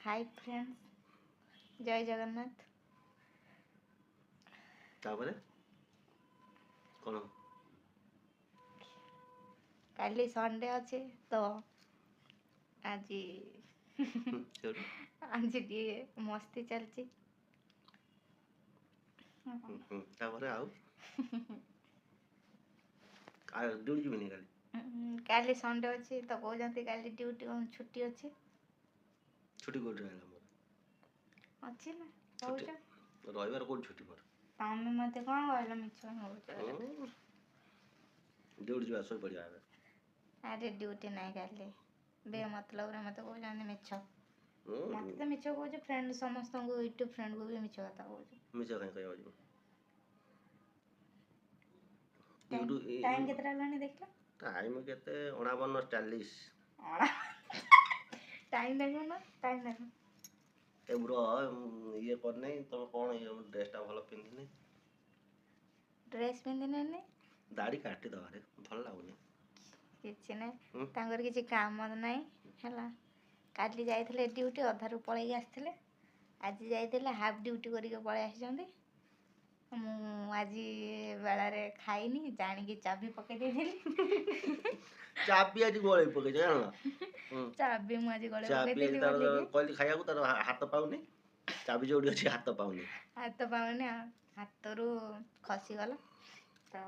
Hi friends जय जगन्नाथ। तापरे कोन काली Sunday अच्छे तो आज आज टी मस्ती चलची। तापरे आउ आ ड्यूटी जीविनी काली काली संडे अच्छे तो कहते काली ड्यूटी छुट्टी अच्छे। छुट्टी कोड रहला मोर अच्छे ना छुट्टी कहूच रविवार कोड छुट्टी मोर तमे मते कोन कहला मिछ कहूच ड्यूटी जा सो पड़ी आवे अरे ड्यूटी नहीं काली बे मतलब रे मते कहउछन मिछ मते तो मिछ कहउछ फ्रेंड समस्त को यूट्यूब फ्रेंड को भी मिछ बता कहउछ मिछ कहीं कहवा जी टाइम केतरा लानी देखला टाइम केते 49:40 टाइम देखो ना टाइम देखो ए ब्रो ये कर नहीं तुम कौन ये ड्रेसटा भलो पिंधिनी ड्रेस पिंधिने ने दाढ़ी काटी दवा रे भल लागुनी किछि नै तांगर किछि काम नै हला काली जाइथिले ड्यूटी अधारु पळै आस्थिले आज जाइथिले हाफ ड्यूटी करिके पळै आछंती मु आज बेला रे खाइनी जानि कि चाबी पके देथिली चाबी आज गोळे पके जानला चाबी मु आज गोळे पके चाबी देली तार कहली खाया को तार हाथ पाउनी चाबी जोडी अछि हाथ पाउनी हाथरू खसी गला तो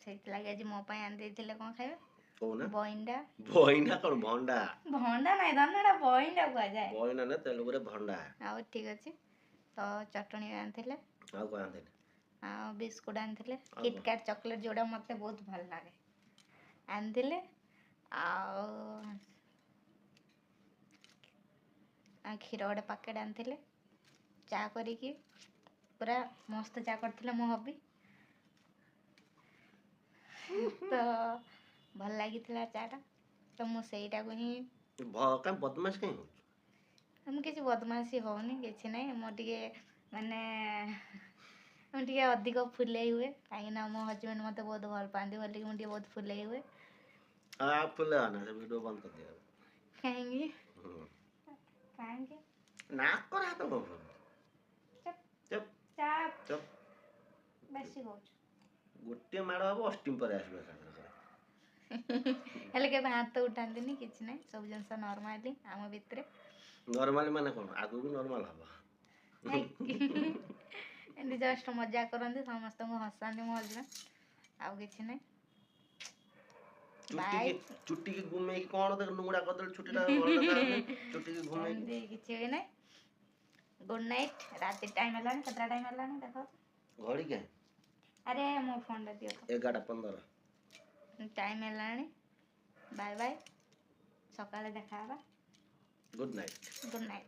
सेति लागि आज मो पय आन देथिले कोन खाइबे कोना बइंडा बइंडा कोन भंडा भंडा नै धनडा बइंडा कुआ जाय बइंडा ने तेलुगु रे भंडा आ ठीक अछि तो चटणी आनथिले आ को आनथिले आ बिस्कुट आनथिले किटकैट चॉकलेट जोडा मते बहुत भल लागे आनथिले आ खीर गोटे पैकेट आनथिले चा करिकी पूरा मस्त चा करथिले मो हबी तो भल लागिथिला चाटा तो मु सेईटा को ही का बदमाश कहीं हो हम किसी बदमाशी होनी किसी नहीं मो टिके माने हम टिके अधिक फुले हुए काहे ना मो हस्बैंड मते बहुत भल पांदी बोली मु टिके बहुत फुले हुए आ फुले आना से वीडियो बंद कर दिया काहेंगे काहेंगे ना कर हाथ को चुप चुप चाप चुप बेसी होछ गोटे माड़ हम अस्टिम पर आसबे हेले के हाथ उठांतीनी किछि नै सब जिंस नॉर्मली आम भितरे नॉर्मली माने कोन आगु भी नॉर्मल हबा एंडी जस्ट मजा करंती समस्त को हसांती मो हस्बैंड आउ किछि नै चुट्टी की घुमे की कोन देख नुंगड़ा कदल छुट्टीटा चुट्टी की घुमे की किछि नै गुड नाइट रात टाइम हलानी कतरा टाइम हलानी देखो घड़ी के अरे मो फोन रे दियो 11:15 टाइम हलानी बाय बाय सकाळे देखा हबा गुड नाइट गुड नाइट।